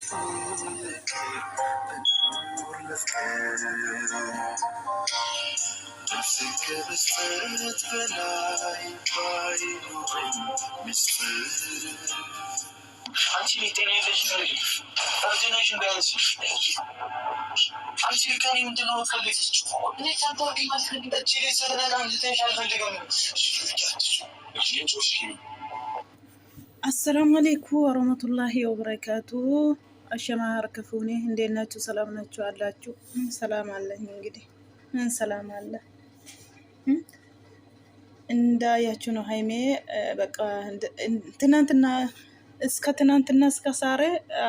Anzi, mi tenevi ordination bells. Anzi, you can't even know for this. Let's have a bit of chilies and then the tension. السلام عليكم ورحمة الله وبركاته. أشما هركفوني هندينا تو سلامنا تو الله تو سلام الله نجدي من سلام الله እንዳ ያቹ ነው ሃይሜ በቃ ትናንትና እስከ ሳሬ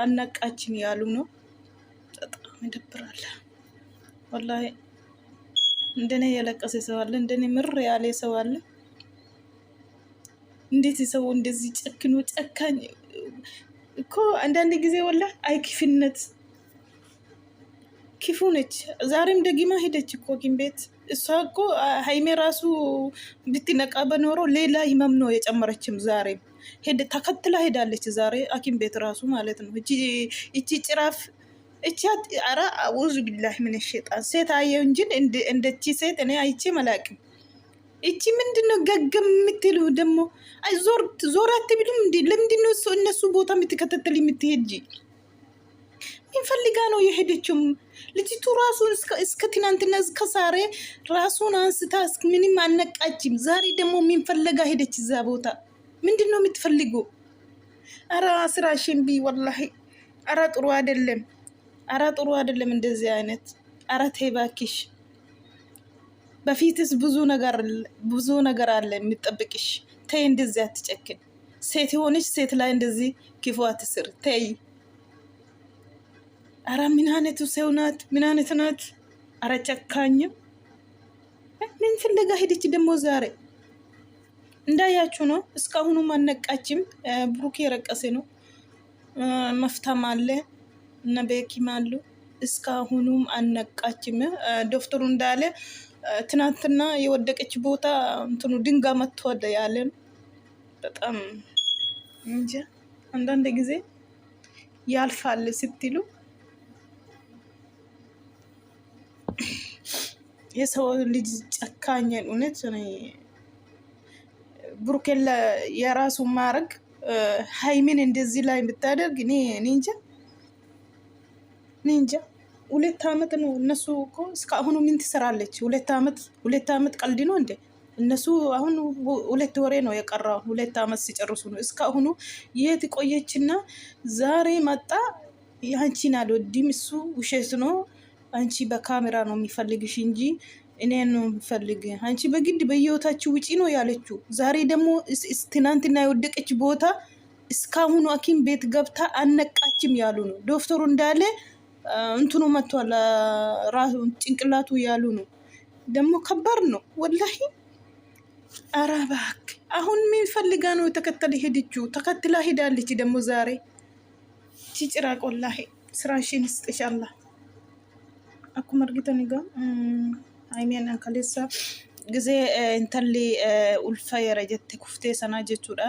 አነቃችን ያሉ ነው። በጣም ይደብራል ወላሂ። እንደኔ የለቀሰ ሰው አለ፣ እንደኔ ምር ያለ ሰው አለ። እንዴት ሰው እንደዚህ ጨክኖ ጨካኝ እኮ አንዳንድ ጊዜ ወላሂ አይክፍነት ክፉ ነች። ዛሬም ደግማ ሄደች እኮ ሐኪም ቤት። እሷ እኮ ሃይሜ ራሱ ብትነቃ በኖሮ ሌላ ህመም ነው የጨመረችም። ዛሬ ተከትላ ሄዳለች ዛሬ ሐኪም ቤት ራሱ ማለት ነው። እቺ ጭራፍ እቺ አራ አውዙ ቢላህ ምን ሸይጣን ሴት አየው እንጂ እንደቺ ሴት እኔ አይቼ መላቅም። እቺ ምንድነው ገገም የምትሉ ደግሞ አይ ዞር አትብሉም እንዴ? ለምንድነው እነሱ ቦታ የምትከተተል የምትሄጂ? ምን ፈልጋ ነው የሄደችው? ልጅቱ ራሱን እስከ ትናንትና እስከ ዛሬ ራሱን አንስታ ምንም አነቃችም። ዛሬ ደግሞ ምን ፈልጋ ሄደች እዛ ቦታ? ምንድነው የምትፈልገው? አራ ስራሽን ቢ ወላሂ አራ ጥሩ አይደለም። አራ ጥሩ አይደለም እንደዚህ አይነት። አራ ተይ እባክሽ። በፊትስ ብዙ ነገር አለ የሚጠብቅሽ። ተይ እንደዚህ አትጨክን። ሴት ሆነሽ ሴት ላይ እንደዚህ ክፉ አትስር። ተይ። አራ ምን አይነቱ ሰው ናት? ምን አይነት ናት? አራ ጨካኝ። ምን ፍለጋ ሄደች ደግሞ ዛሬ? እንዳያችሁ ነው። እስካሁኑም አነቃችም። ብሩክ የረቀሰ ነው። መፍታም አለ እና በኪም አሉ። እስካሁኑም አነቃችም። ዶክተሩ እንዳለ ትናንትና የወደቀች ቦታ እንትኑ ድንጋይ መጥቶ ያለን በጣም እንጃ። አንዳንድ ጊዜ ያልፋል ስትሉ የሰው ልጅ ጨካኝ እውነት ነው። ብሩኬን የራሱ ማረግ ሃይሚን እንደዚህ ላይ ብታደርግ እኔ እንጃ። 2 አመት ነው እነሱ እኮ እስካሁኑ ምን ትሰራለች? 2 አመት ቀልድ ነው እንዴ? እነሱ አሁን 2 ወሬ ነው የቀረው። 2 አመት ሲጨርሱ ነው እስካሁኑ የት ቆየችና ዛሬ መጣ። አንቺን አልወድም እሱ ውሸት ነው። አንቺ በካሜራ ነው የሚፈልግሽ እንጂ እኔን ነው የሚፈልግ። አንቺ በግድ በየወታችሁ ውጪ ነው ያለችው። ዛሬ ደግሞ ትናንትና የወደቀች ቦታ እስካሁኑ ሐኪም ቤት ገብታ አነቃችም ያሉ ነው። ዶክተሩ እንዳለ እንትኑ መጥቷል ራሱ ጭንቅላቱ ያሉ ነው። ደግሞ ከባድ ነው ወላሂ። ኧረ እባክህ አሁን ምን ፈልጋ ነው ተከትላ ሄዳለች ደግሞ ዛሬ። ጭራቅ ወላሂ ስራሽን ይስጥሽ አላህ። akkuma argitan egaa Haimeen kaleessa gisee intalli ulfaayera jette kuftee sanaa jechuudha.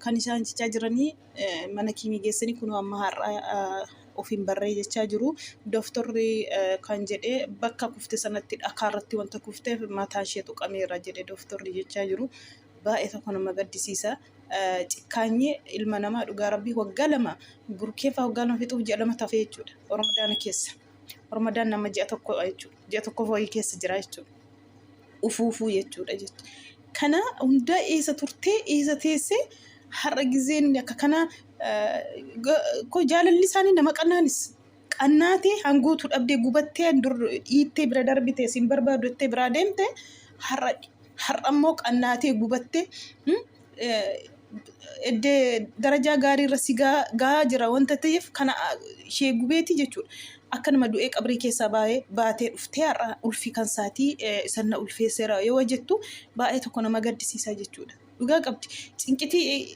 Kan isaan jechaa jiranii mana kiimii geessanii kun amma har'a ofiin barree jechaa jiru. Dooftorri kan jedhee bakka kuftee sanatti dhakaarratti wanta kufteef mataa ishee tuqameera jedhee dooftorri jechaa jiru. Baay'ee tokko nama gaddisiisa. Cikkaanyee ilma namaa dhugaa rabbii waggaa 2 burkeefaa waggaa 2 fixuuf ji'a 2 tafee jechuudha Oromoodhaan keessa. Ramadan nama ji'a tokko fooyi keessa jira jechuudha. Ufuufuu jechuudha jechuudha. Kana hunda eessa turtee eessa teessee har'a gizeen akka kana ko jaalalli isaanii nama qannaatee hangootu dhabdee gubattee dur dhiittee bira darbitee sin barbaadu jettee bira deemte har'a immoo qannaatee gubattee darajaa gaarii irra si gahaa jira wanta ta'eef kana ishee gubeeti jechuudha. Akkanuma du'ee qabrii keessaa baatee dhuftee har'a ulfi kan saatii sanna ulfeesseera yoo jettu baay'ee tokko nama gaddisiisa jechuudha. Dhugaa qabdi.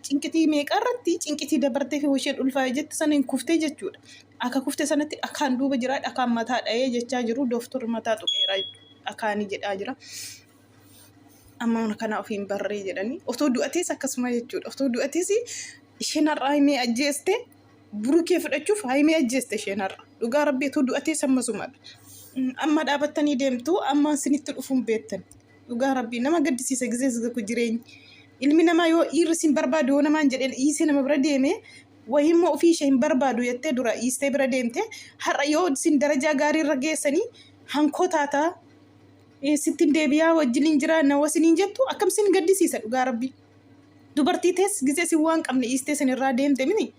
Cinqitii meeqarratti cinqitii dabartee fi isheen ulfaa'ee jette sana hin kuftee jechuudha. Akka kuftee sanatti akkaan duuba jira, akkaan mataa dha'ee jechaa jiru. Dooftorri mataa tuqeera akkaanii jedhaa jira. Amma kana ofiin barree jedhanii otoo du'atees akkasuma jechuudha. Otoo du'atees isheen har'aa himee ajjeeste Burukee fudhachuuf haimee ajjeeste isheen har'a. Dhugaa rabbiitu du'atee sammasumadha. Amma dhaabattanii deemtu amma isinitti dhufuun beektan. Dhugaa rabbii nama gaddisiisa gisee sigaku jireenya. Ilmi namaa yoo dhiirri sin barbaadu yoo namaan jedheen dhiisee nama bira deeme wayimmoo ofii ishee hin barbaadu jettee dura dhiistee bira deemte har'a yoo sin darajaa gaarii irra geessanii hankoo taataa sittiin deebi'aa wajjiniin jira na wasiniin jettu akkam sin gaddisiisa dhugaa rabbii. Dubartii tees gisee sin waan qabne dhiistee sin irraa deemte mini.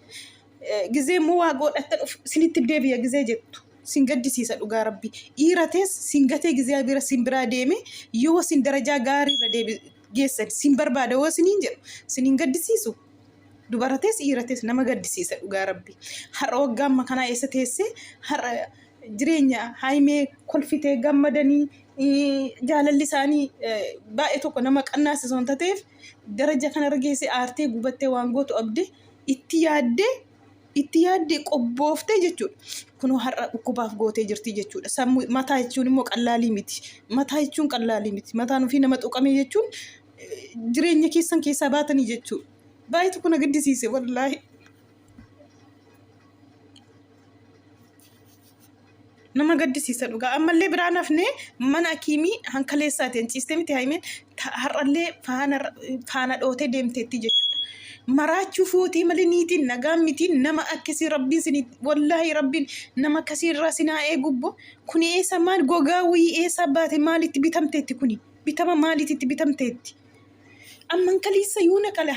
Gisee immoo waa godhatta sinitti deebi'a gisee jettu sin gaddisiisa dhugaa rabbii. Dhiira tees sin gatee gisee bira sin biraa deeme yoo sin darajaa gaarii irra geessan sin barbaada yoo siniin jedhu siniin gaddisiisu. Dubara tees dhiira tees nama gaddisiisa dhugaa rabbii. Har'a waggaa amma kanaa eessa teessee har'a jireenya haimee kolfitee gammadanii jaalalli isaanii baay'ee tokko nama qannaasisu waan ta'eef daraja kana irra geessee aartee gubattee waan gootu abdee itti yaaddee qobbooftee jechuudha. Kunoo har'a dhukkubaaf gootee jirti jechuudha. Sammuu mataa jechuun immoo qallaalii miti. Mataa jechuun qallaalii miti. Mataan ofii nama tuqame jechuun jireenya keessan keessaa baatanii jechuudha. Baay'ee tokko na gaddisiise wallaahi. Nama gaddisiisa dhugaa. Ammallee biraan hafnee mana hakiimii hankaleessaatiin ciistee miti haimeen har'allee faana dhootee deemteetti jechuudha. Maraachuu fuutii malee niitiin nagaan mitiin nama akkasii rabbiin sinii wallaahi rabbiin nama akkasii irraa sinaa eegubbo kun eessa maal gogaa wayii eessa baate maalitti bitamteetti kuni bitama maalitti bitamteetti. Amma hankaliisa yuuna kana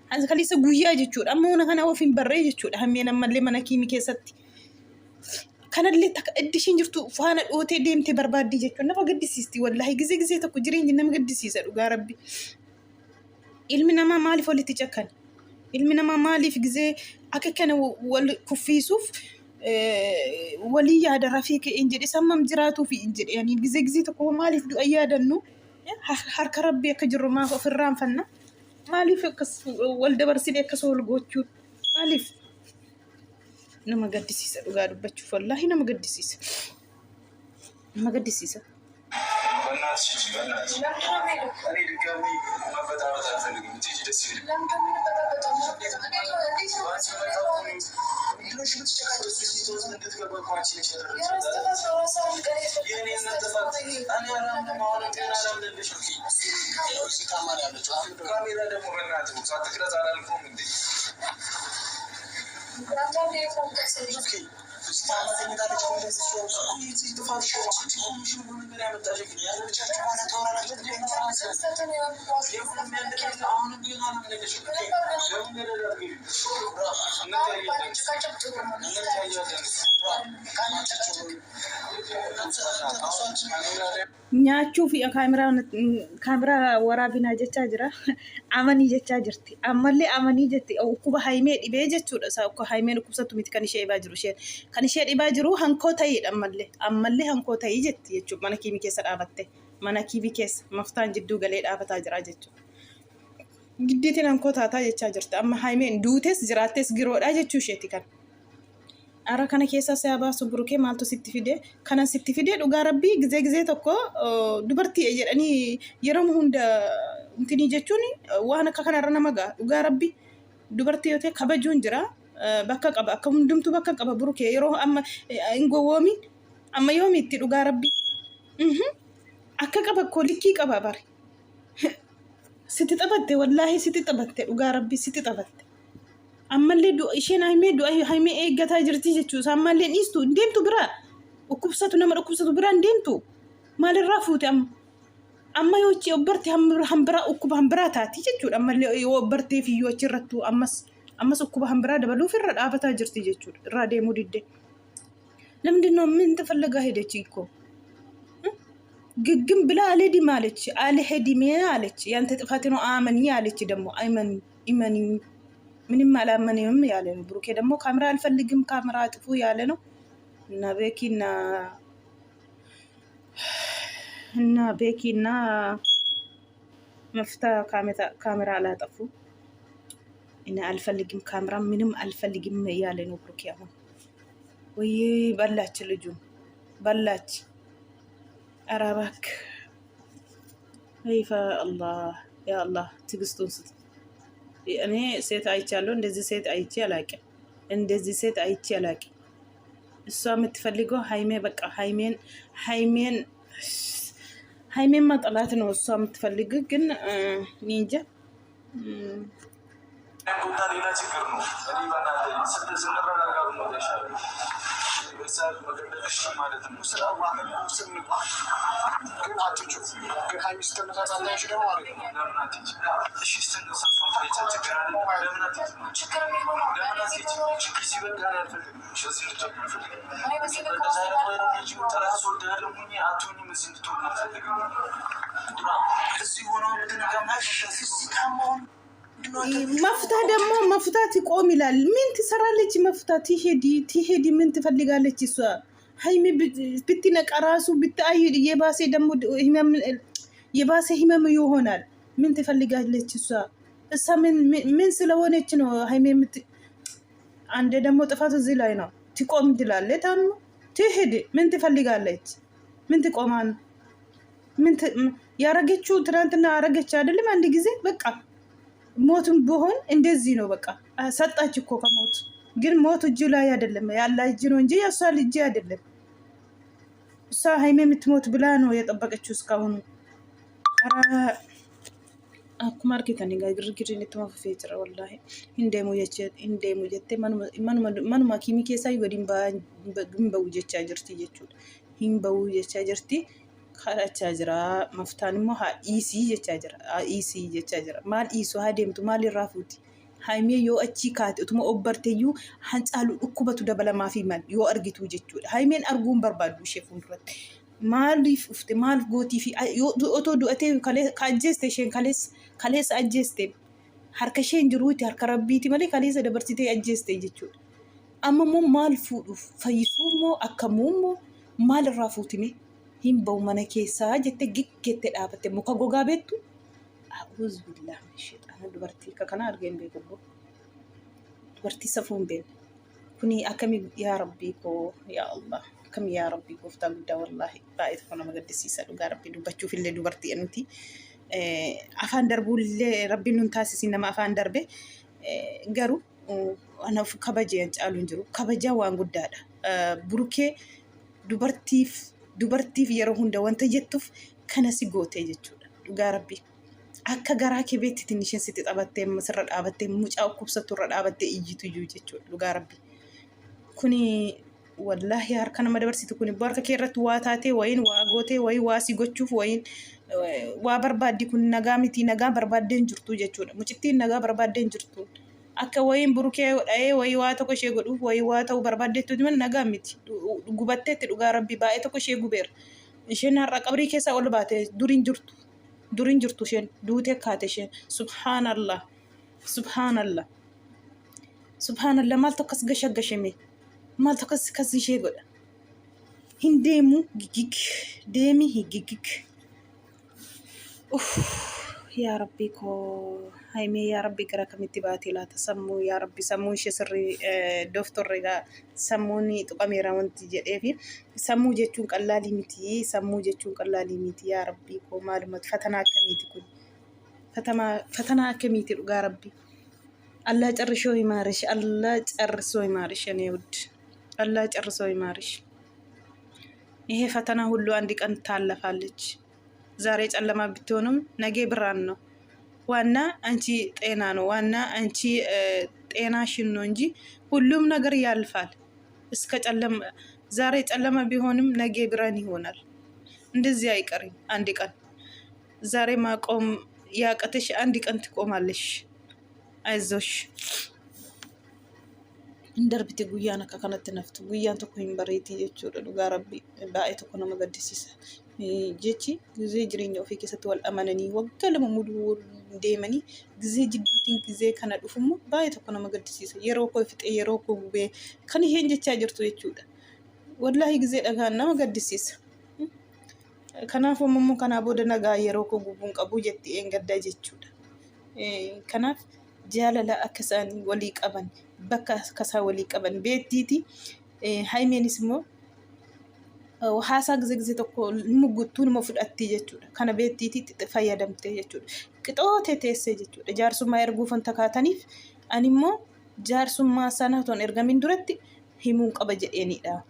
hankaliisa guyyaa jechuudha. Amma yuuna kana ofiin barree jechuudha. Hammeen ammallee mana hakiimii keessatti. Kanallee takka iddishiin jirtu faana dhootee deemtee barbaaddii jechuudha. Nama gaddisiisti wallaahi gisee tokko jireenyi nama gaddisiisa dhugaa rabbi. Ilmi namaa maaliif walitti cakkan? Ilmi namaa maaliif gisee akka kana wal kuffiisuuf walii yaada rafiiqa hin jedhe sammam jiraatuuf hin jedhe. Yani gisee tokko maaliif du'a yaadannu? Harka rabbii akka jirru maaf ofirraan fanna? Maaliif akkas wal dabarsinee akkas wal gochuun? Maaliif? Nama gaddisiisa dhugaa dubbachuuf wallaahi nama gaddisiisa. Nama gaddisiisa. Nyaachuu fi kaameraa waraabinaa jechaa jira. Amanii jechaa jirti. Ammallee amanii jetti ukkuba haimee dhibee jechuudha. Isaa ukkuba haimee dhukkubsatu miti kan ishee dhibaa jiru isheen. Kan ishee dhibaa jiru hankoo ta'iidha ammallee hankoo ta'ii jetti jechuudha. Mana kiimii keessa dhaabatte. Mana kiimii keessa maftaan jidduu galee dhaabataa jira jechuudha. Giddiitiin hankoo taataa jechaa jirti. Amma haimeen duutes jiraattes giroodha jechuu isheeti kan. Ara kana keessa si'a baasu burukee maaltu sitti fide? Kanan sitti fide dhugaa rabbii gisee tokko dubartii jedhanii yeroo hunda intinii jechuun waan akka kanarra nama ga'a. Dhugaa rabbii dubartii yoo ta'e kabajuun jira. Bakka qaba akka hundumtu bakka qaba burukee yeroo amma hin gowwoomin amma yoomitti dhugaa rabbii. Akka qaba koolikii qaba bare. Sitti taphatte wallaahi sitti taphatte dhugaa rabbii sitti taphatte. Ammallee isheen haimee eeggataa jirti jechuudha. Ammallee dhiistu hin deemtu biraa. Dhukkubsatu nama dhukkubsatu biraa hin deemtu. Maalirraa fuute amma yoo ichi obbartee hambiraa dhukkuba hambiraa taati jechuudha. Ammallee yoo obbartee fi yoo achirrattu ammas dhukkuba hambiraa dabaluuf irra dhaabataa jirti jechuudha. Irraa deemuu diddee. Lamdinoo min tafallaggaa hedechi ikkoo. ግግም ብላ አልሄድም አለች። አልሄድም አለች። ያንተ ጥፋት ነው አመኒ አለች። ደግሞ ኢመኒ ምንም አላመነም ያለ ነው። ብሩኬ ደግሞ ካሜራ አልፈልግም ካሜራ አጥፉ ያለ ነው። እና ቤኪና መፍታ ካሜራ አላጠፉ እና አልፈልግም ካሜራ ምንም አልፈልግም ያለ ነው። ብሩኬ አሁን ወይ በላች ልጁ በላች። أرابك هيفا الله يا الله تقصتون ست يعني سيت عايشالون دزي سيت عايشي لكن እንደዚህ ሴት አይቼ አላውቅም። እሷ የምትፈልገው ሀይሜ በቃ ሀይሜን ማጠላት ነው እሷ የምትፈልግ። ግን እንጃ ሌላ ችግር ነው። ማለት ነው ስራ መፍታ ደግሞ መፍታት ይቆም ይላል። ምን ትሰራለች? መፍታት ትሄዲ ምን ትፈልጋለች እሷ? ሀይሚ ብትነቃ ራሱ ብታይ የባሰ ደግሞ የባሰ ህመም ይሆናል። ምን ትፈልጋለች እሷ? እሷ ምን ስለሆነች ነው ሀይሚ አንዴ ደግሞ ጥፋት እዚህ ላይ ነው። ትቆም ትላለች። ታኑ ትሄድ ምን ትፈልጋለች? ምን ትቆማን? ምን ያረገችው ትናንትና አረገች አይደለም? አንድ ጊዜ በቃ ሞቱን ቢሆን እንደዚህ ነው። በቃ ሰጣች እኮ ከሞት ግን ሞት እጁ ላይ አይደለም ያለ እጅ ነው እንጂ የእሷ ልጅ አይደለም። እሷ ሀይሜ የምትሞት ብላ ነው የጠበቀችው እስካሁኑ። akkuma argitanii girgirri itti mafufee jira wallaahi. Hindeemu jettee manuma kiimii keessaa gadi hin ba'u jechaa jirti jechuudha. Hin ba'u jechaa jirti. Kadhachaa jira. Maftaan immoo haa dhiisii jechaa jira. Dhiisii jechaa jira. Maal dhiisu haa deemtu maal irraa fuuti? Haimee yoo achii kaate utuma obbarteeyyuu hancaaluu dhukkubatu dabalamaaf himan yoo argitu jechuudha. Haimeen arguun barbaaddu ishee fuulduratti. Maaliif ufte maal gootii fi otoo du'atee ajjeeste isheen kaleessa ajjeeste harka isheen jiruuti harka rabbiiti malee kaleessa dabarsitee ajjeeste jechuudha. Amma immoo maal fuudhuuf fayyisuu immoo akkamuu immoo maal irraa fuutime hin ba'u mana keessaa jettee giggette dhaabatte muka gogaa beektu. A'uuz billaa sheexana dubartii akka kana argeen beeku. Dubartii safuu hin beekne. Kuni akkamii yaa rabbii koo yaa Allah. Kam yaa rabbii gooftaa guddaa wallaahi baay'ee tokko nama gaddisiisa dhugaa rabbii dubbachuuf illee dubartii nuti afaan darbuullee rabbiin nun taasisi nama afaan darbe garuu anaaf kabajee caalu hin jiru. Kabajaa waan guddaadha. Burukee dubartiif yeroo hunda wanta jettuuf kana si gootee jechuudha dhugaa rabbii. Akka garaa kee beektitiin isheen sitti taphattee sirra dhaabattee mucaa dhukkubsattu irra dhaabattee iyyitu iyyuu jechuudha dhugaa rabbii. Kuni wallahi harka nama dabarsitu kun barka kee irratti waa taatee wayin waa gootee wayi waa si gochuuf wayin waa barbaaddi kun nagaa miti nagaa barbaaddeen jirtu jechuudha. Mucittiin nagaa barbaaddeen jirtu akka wayin burukee dha'ee wayi waa tokko ishee godhuuf wayi waa ta'u barbaaddeetu diman nagaa miti gubatteetti dhugaa rabbii baay'ee tokko ishee gubeera. Isheen har'a qabrii keessaa ol baate durin jirtu isheen duutee kaate isheen subhaanallah maal tokkas gashame maal tokkas kasi ishee godha hin deemu gigig deemi higigig yaa rabbii koo haimee yaa rabbii gara kamitti baatee laata sammuu yaa rabbii sammuu ishee sirrii dooftorreedha sammuun tuqameera wanti jedheefi sammuu jechuun qallaalii miti yaa rabbii koo maalumatti fatanaa akkamiiti kun fatanaa akkamiiti dhugaa rabbii Allah ጨርሶ ይማርሽ እኔ ውድ አላህ ጨርሶ ይማርሽ። ይሄ ፈተና ሁሉ አንድ ቀን ታለፋለች። ዛሬ ጨለማ ብትሆንም ነገ ብርሃን ነው። ዋና አንቺ ጤና ነው። ዋና አንቺ ጤናሽን ነው እንጂ ሁሉም ነገር ያልፋል። እስከ ዛሬ ጨለማ ቢሆንም ነገ ብርሃን ይሆናል። እንደዚህ አይቀርም። አንድ ቀን ዛሬ ማቆም ያቀተሽ አንድ ቀን ትቆማለሽ። አይዞሽ እንደርብቲ ጉያን akka kanatti naftu guyyaan tokko hin bareeti jechuudha dhugaa rabbii baay'ee tokko nama gaddisiisa jechi gizee jireenya ofii keessatti wal amananii waggaa lama muduu deemanii gizee jidduutiin gizee kana dhufummoo baay'ee tokko nama gaddisiisa yeroo koo fixee yeroo koo gubee kan isheen jechaa jirtu jechuudha wallaahi gizee dhagaan nama gaddisiisa kanaaf ammoo kanaa booda nagaa yeroo koo gubuun qabu jetti gaddaa jechuudha kanaaf jaalala akka isaan walii qaban bakka akkasaa walii qaban beektiiti. Haimeenis immoo haasaa ጊዜ tokko muguttuu nama fudhatti jechuudha. Kana beektiiti fayyadamtee jechuudha. Qixoote teessee jechuudha. Jaarsummaa erguuf wanta kaataniif ani immoo jaarsummaa sana ton ergamin duratti himuun qaba jedheenidha.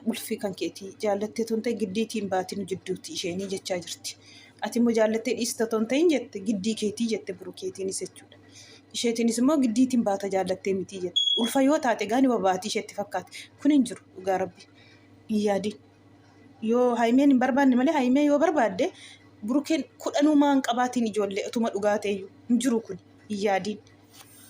Ulfi kan keetii jaallattee ton ta'e giddiitiin baatiin jidduutti isheenii jechaa jirti. Ati immoo jaallattee dhiista ton ta'in jette giddii keetii jette burukeetiinis jechuudha. Isheetiinis immoo giddiitiin baata jaallattee mitii jette. Ulfa yoo taate gaani babaatii isheetti fakkaate. Kun hin jiru dhugaa rabbi. Hin yaadin. Yoo haimeen hin barbaanne malee haimee yoo barbaadde burukeen 10 qabaatiin ijoollee utuma dhugaa ta'eyyuu hin jiru kun hin yaadin.